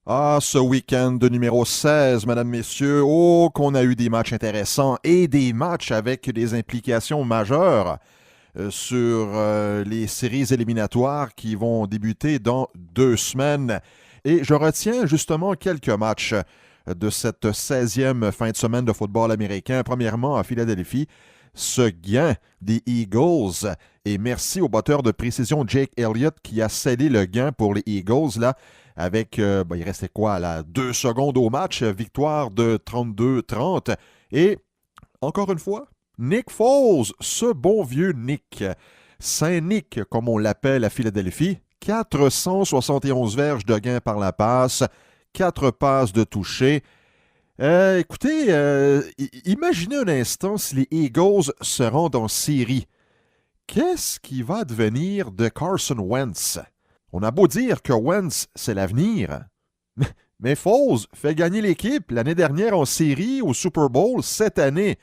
Ah, ce week-end de numéro 16, mesdames, messieurs, oh, qu'on a eu des matchs intéressants et des matchs avec des implications majeures sur les séries éliminatoires qui vont débuter dans 2 semaines. Et je retiens justement quelques matchs de cette 16e fin de semaine de football américain. Premièrement, à Philadelphie, ce gain des Eagles. Et merci au batteur de précision Jake Elliott qui a scellé le gain pour les Eagles là, avec, il restait quoi, là, 2 secondes au match, victoire de 32-30. Et, encore une fois, Nick Foles, ce bon vieux Nick, Saint-Nick, comme on l'appelle à Philadelphie, 471 verges de gain par la passe, 4 passes de toucher. Écoutez, imaginez un instant si les Eagles se rendent en série. Qu'est-ce qui va devenir de Carson Wentz? On a beau dire que Wentz, c'est l'avenir. Mais Foles fait gagner l'équipe l'année dernière en série au Super Bowl cette année.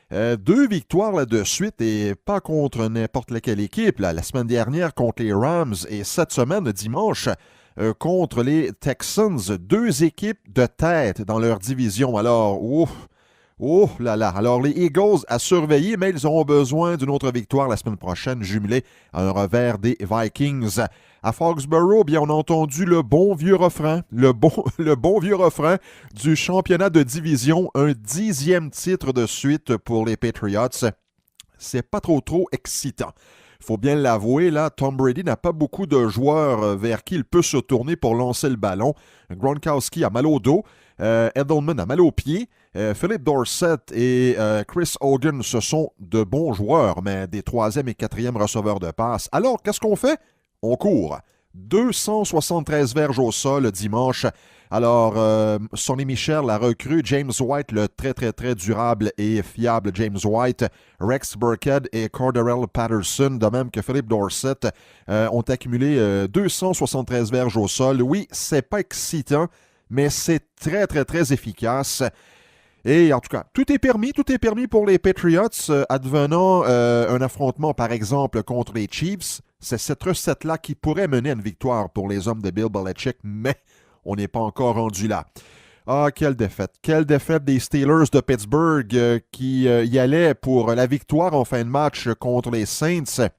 2 victoires là de suite et pas contre n'importe laquelle équipe. Là. La semaine dernière contre les Rams et cette semaine, dimanche, contre les Texans. 2 équipes de tête dans leur division. Alors, ouf! Oh là là! Alors, les Eagles à surveiller, mais ils auront besoin d'une autre victoire la semaine prochaine, jumelée à un revers des Vikings. À Foxborough, bien, on a entendu le bon vieux refrain, le bon vieux refrain du championnat de division, un 10e titre de suite pour les Patriots. C'est pas trop excitant. Faut bien l'avouer, là, Tom Brady n'a pas beaucoup de joueurs vers qui il peut se tourner pour lancer le ballon. Gronkowski a mal au dos, Edelman a mal aux pieds, Philip Dorsett et Chris Hogan, ce sont de bons joueurs, mais des 3e et 4e receveurs de passe. Alors, qu'est-ce qu'on fait? On court. 273 verges au sol dimanche. Alors, Sonny Michel, la recrue, James White, le très durable et fiable James White, Rex Burkhead et Cordarrelle Patterson, de même que Philip Dorsett, ont accumulé 273 verges au sol. Oui, c'est pas excitant, mais c'est très efficace. Et en tout cas, tout est permis pour les Patriots, advenant un affrontement, par exemple, contre les Chiefs. C'est cette recette-là qui pourrait mener à une victoire pour les hommes de Bill Belichick, mais on n'est pas encore rendu là. Ah, quelle défaite. Quelle défaite des Steelers de Pittsburgh qui y allaient pour la victoire en fin de match contre les Saints.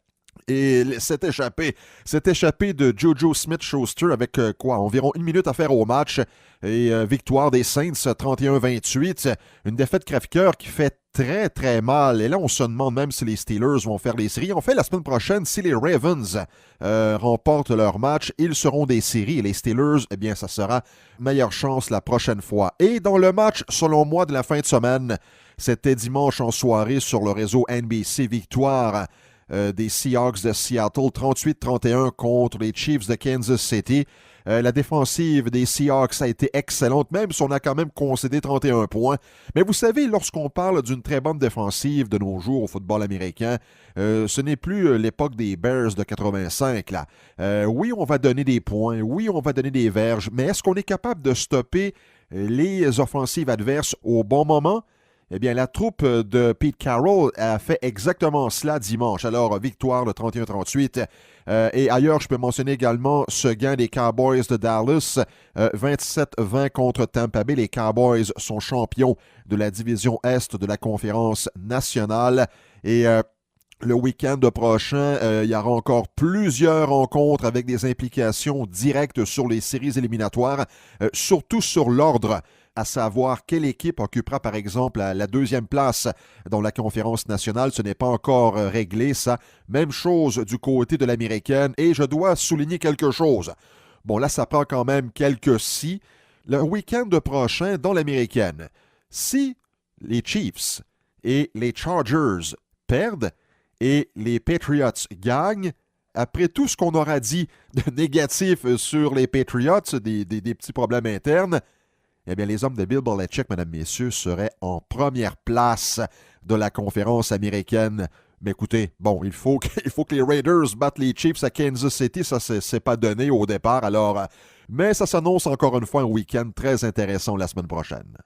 Et s'est échappé de Juju Smith-Schuster avec environ 1 minute à faire au match. Et victoire des Saints 31-28. Une défaite crève-cœur qui fait très mal. Et là, on se demande même si les Steelers vont faire les séries. En fait, la semaine prochaine, si les Ravens remportent leur match, ils seront des séries. Et les Steelers, eh bien, ça sera meilleure chance la prochaine fois. Et dans le match, selon moi, de la fin de semaine, c'était dimanche en soirée sur le réseau NBC. Victoire des Seahawks de Seattle, 38-31 contre les Chiefs de Kansas City. La défensive des Seahawks a été excellente, même si on a quand même concédé 31 points. Mais vous savez, lorsqu'on parle d'une très bonne défensive de nos jours au football américain, ce n'est plus l'époque des Bears de 85. Là. Oui, on va donner des points, oui, on va donner des verges, mais est-ce qu'on est capable de stopper les offensives adverses au bon moment? Eh bien, la troupe de Pete Carroll a fait exactement cela dimanche. Alors, victoire de 31-38. Et ailleurs, je peux mentionner également ce gain des Cowboys de Dallas, 27-20 contre Tampa Bay. Les Cowboys sont champions de la division Est de la conférence nationale. Et le week-end prochain, il y aura encore plusieurs rencontres avec des implications directes sur les séries éliminatoires, surtout sur l'ordre, à savoir quelle équipe occupera par exemple la 2e place dans la conférence nationale. Ce n'est pas encore réglé, ça. Même chose du côté de l'américaine. Et je dois souligner quelque chose. Bon, là, ça prend quand même quelques si. Le week-end prochain, dans l'américaine, si les Chiefs et les Chargers perdent et les Patriots gagnent, après tout ce qu'on aura dit de négatif sur les Patriots, des petits problèmes internes, eh bien, les hommes de Bill Belichick, mesdames, messieurs, seraient en première place de la conférence américaine. Mais écoutez, bon, il faut que les Raiders battent les Chiefs à Kansas City. Ça, c'est pas donné au départ. Alors, mais ça s'annonce encore une fois un week-end très intéressant la semaine prochaine.